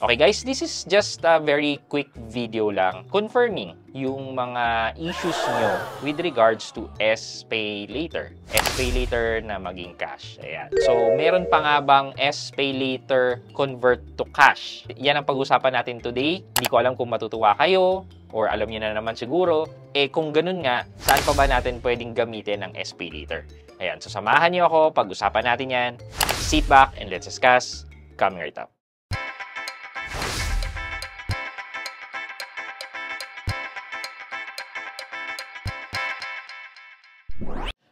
Okay guys, this is just a very quick video lang confirming yung mga issues nyo with regards to SPayLater. SPayLater na maging cash. Ayan. So, meron pa nga bang SPayLater convert to cash? Yan ang pag-usapan natin today. Hindi ko alam kung matutuwa kayo or alam niyo na naman siguro. Kung ganun nga, saan pa ba natin pwedeng gamitin ang SPayLater? Ayan. So, samahan niyo ako. Pag-usapan natin yan. Sit back and let's discuss. Coming right up.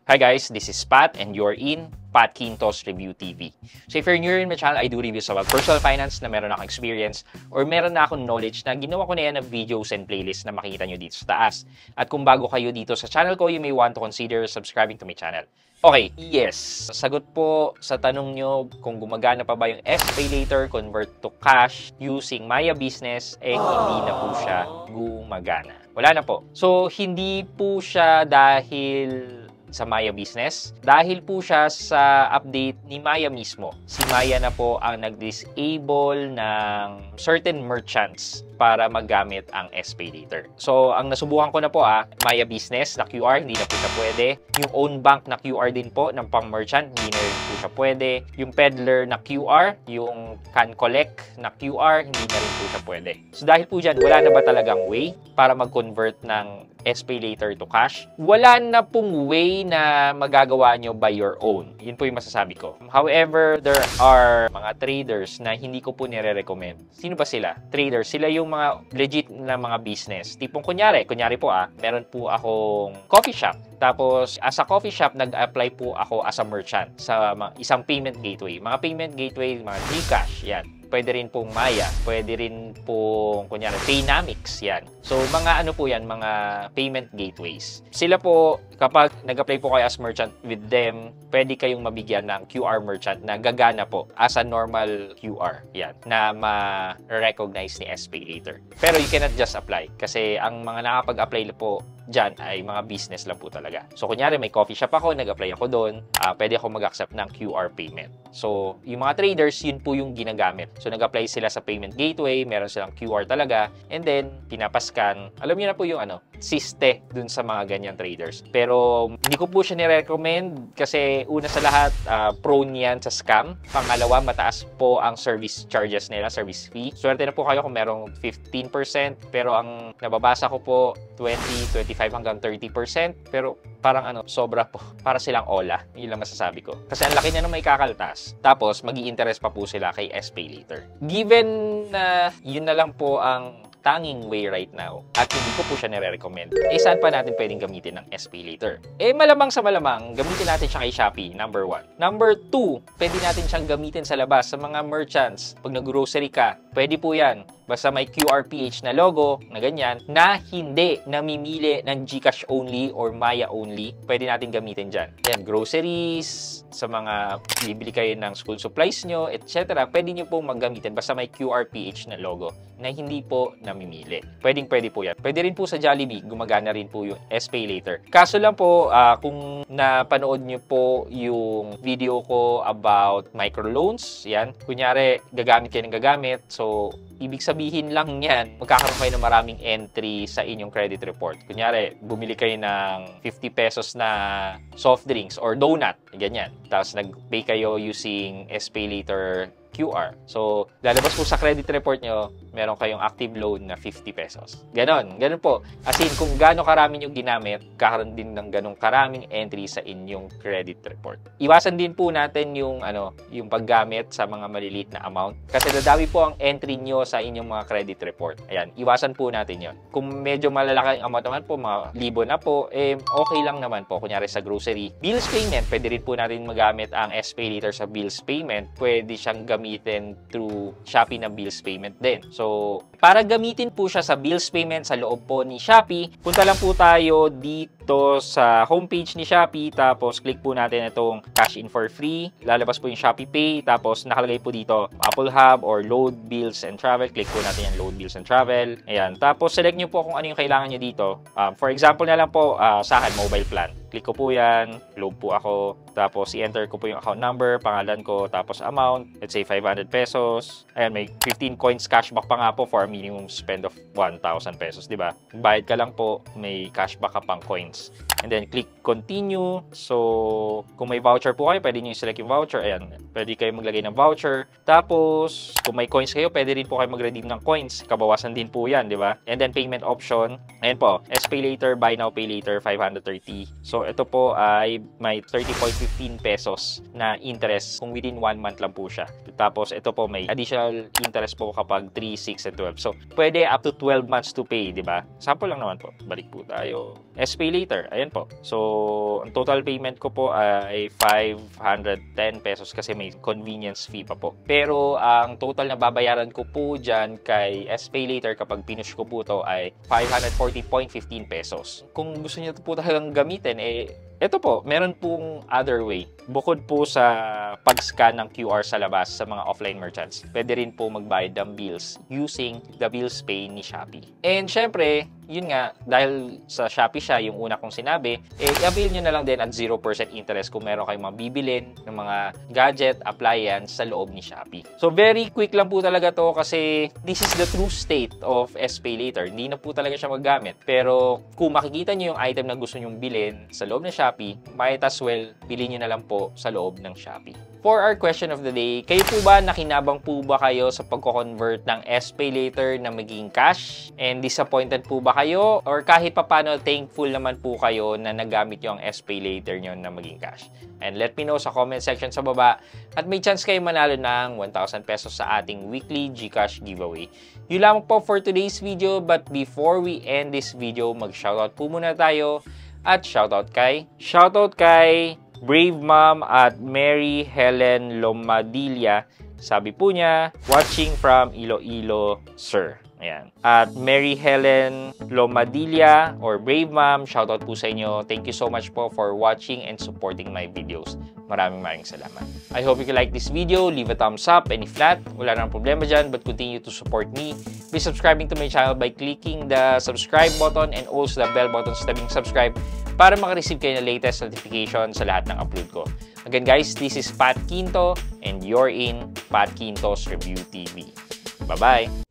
Hi guys, this is Pat and you're in Pat Quintos Review TV. So if you're new in my channel, I do reviews about personal finance na meron akong experience or meron na akong knowledge na ginawa ko na yan ng videos and playlists na makikita nyo dito sa taas. At kung bago kayo dito sa channel ko, you may want to consider subscribing to my channel. Okay, yes. Sagot po sa tanong nyo kung gumagana pa ba yung SPayLater convert to cash using Maya Business, hindi na po siya gumagana. Wala na po. So, hindi po siya dahil sa Maya Business. Dahil po siya sa update ni Maya mismo. Si Maya na po ang nag-disable ng certain merchants para magamit ang SPayLater. So, ang nasubukan ko na po Maya Business na QR, hindi na po siya pwede. Yung own bank na QR din po ng pang-merchant, hindi na rin po siya pwede. Yung peddler na QR, yung can collect na QR, hindi na rin po siya pwede. So, dahil po dyan, wala na ba talagang way para mag-convert ng SPayLater to cash? Wala na pong way na magagawa nyo by your own. Yun po yung masasabi ko. However, there are mga traders na hindi ko po nire-recommend. Sino ba sila? Traders. Sila yung mga legit na mga business. Tipong kunyari po meron po akong coffee shop. Tapos, as a coffee shop, nag-apply po ako as a merchant sa isang payment gateway. Mga payment gateway, mga GCash, yan. Pwede rin pong Maya, pwede rin pong, kunyari, Paynamics, yan. So, mga ano po yan, mga payment gateways. Sila po, kapag nag-apply po kayo as merchant with them, pwede kayong mabigyan ng QR merchant na gagana po as a normal QR, yan, na ma-recognize ni SPayLater. Pero you cannot just apply kasi ang mga nakapag-apply po dyan ay mga business lang po talaga. So, kunyari, may coffee shop ako, nag-apply ako doon, pwede ako mag-accept ng QR payment. So, yung mga traders, yun po yung ginagamit. So, nag-apply sila sa payment gateway, meron silang QR talaga, and then, pinapascan. Alam niyo na po yung siste dun sa mga ganyan traders. Pero, hindi ko po siya nire-recommend kasi una sa lahat, prone yan sa scam. Pangalawa, mataas po ang service charges nila, service fee. Swerte na po kayo kung merong 15%, pero ang nababasa ko po, 20, 25 hanggang 30%. Pero, parang sobra po. Para silang ola. Yun lang masasabi ko. Kasi ang laki na may kakaltas. Tapos, mag-i-interest pa po sila kay SPayLater. Given na yun na lang po ang tanging way right now at hindi ko po siya nire-recommend, saan pa natin pwedeng gamitin ng SPayLater? Malamang sa malamang, gamitin natin siya kay Shopee, number 1. Number 2, pwede natin siyang gamitin sa labas, sa mga merchants. Pag nag-grocery ka, pwede po yan. Basta may QRPH na logo, na ganyan, na hindi namimili ng GCash only or Maya only, pwede natin gamitin dyan. Yan, groceries, sa mga bibili kayo ng school supplies nyo, etc. Pwede nyo pong maggamitin basta may QRPH na logo na hindi po namimili. Pwede po yan. Pwede rin po sa Jollibee, gumagana rin po yung SPayLater. Kaso lang po, kung napanood nyo po yung video ko about microloans, yan, kunyari, gagamit kayo ng gagamit, so, ibig sabihin lang yan, magkakaroon kayo ng maraming entry sa inyong credit report. Kunyari, bumili kayo ng 50 pesos na soft drinks or donut, ganyan. Tapos nag-pay kayo using SPayLater QR. So, lalabas po sa credit report nyo, meron kayong active loan na 50 pesos. Ganon po. As in, kung gaano karami nyo ginamit, kakaroon din ng ganong karaming entry sa inyong credit report. Iwasan din po natin yung paggamit sa mga maliliit na amount. Kasi dadami po ang entry nyo sa inyong mga credit report. Ayan, iwasan po natin yon. Kung medyo malalaki ang amount naman po, mga libo na po, okay lang naman po. Kunyari sa grocery. Bills payment, pwede rin po natin magamit ang SPayLater sa bills payment. Pwede siyang gamitin through Shopee na bills payment din. So, para gamitin po siya sa bills payment sa loob po ni Shopee, punta lang po tayo dito dito sa homepage ni Shopee, tapos click po natin itong cash in for free. Lalabas po yung Shopee Pay, tapos nakalagay po dito Apple Hub or load bills and travel. Click po natin yung load bills and travel. Ayan. Tapos select nyo po kung ano yung kailangan nyo dito. For example na lang po, sa akin, mobile plan. Click ko po yan, load po ako, tapos i-enter ko po yung account number, pangalan ko, tapos amount, let's say 500 pesos. Ayan, may 15 coins cashback pa nga po for a minimum spend of 1,000 pesos, di ba? Bayad ka lang po, may cashback ka pang coins. And then, click continue. So, kung may voucher po kayo, pwede nyo select yung voucher. Ayan, pwede kayo maglagay ng voucher. Tapos, kung may coins kayo, pwede rin po kayo mag-redeem ng coins. Kabawasan din po yan, di ba? And then, payment option. Ayan po, SPay later, buy now, pay later, 530. So, ito po ay may 30.15 pesos na interest kung within 1 month lang po siya. Tapos, ito po may additional interest po kapag 3, 6, and 12. So, pwede up to 12 months to pay, di ba? Sample lang naman po. Balik po tayo. SPay later. Ayan po. So, ang total payment ko po ay 510 pesos kasi may convenience fee pa po. Pero, ang total na babayaran ko po dyan kay SPay later kapag pinush ko po to ay 540.15 pesos. Kung gusto niyo po talagang gamitin, ito po, meron pong other way. Bukod po sa pag-scan ng QR sa labas sa mga offline merchants, pwede rin po magbayad ng bills using the Bills Pay ni Shopee. And syempre, yun nga, dahil sa Shopee siya, yung una kong sinabi, i-avail nyo na lang din at 0% interest kung meron kayong mga bibilin ng mga gadget, appliance sa loob ni Shopee. So, very quick lang po talaga to kasi this is the true state of SPay later. Hindi na po talaga siya maggamit. Pero, kung makikita nyo yung item na gusto nyong bilhin sa loob ng Shopee, might as well, bilhin nyo na lang po sa loob ng Shopee. For our question of the day, kayo po ba, nakinabang po ba kayo sa pagko-convert ng SPay later na maging cash? And disappointed po ba kayo? Or kahit papano, thankful naman po kayo na nagamit yung SPay later nyo na maging cash? And let me know sa comment section sa baba. At may chance kayo manalo ng 1,000 pesos sa ating weekly GCash giveaway. Yun lamang po for today's video. But before we end this video, mag-shoutout po muna tayo. At shoutout kay Brave Mom at Mary Helen Lomadilla. Sabi po niya, watching from Iloilo, sir. Ayan. At Mary Helen Lomadilla or Brave Mom, shoutout po sa inyo. Thank you so much po for watching and supporting my videos. Maraming salamat. I hope you like this video. Leave a thumbs up, and if not, wala nang problema dyan, but continue to support me by subscribing to my channel by clicking the subscribe button and also the bell button sa tabing subscribe para makareceive kayo ng latest notification sa lahat ng upload ko. Again guys, this is Pat Quinto and you're in Pat Quinto's Review TV. Bye-bye!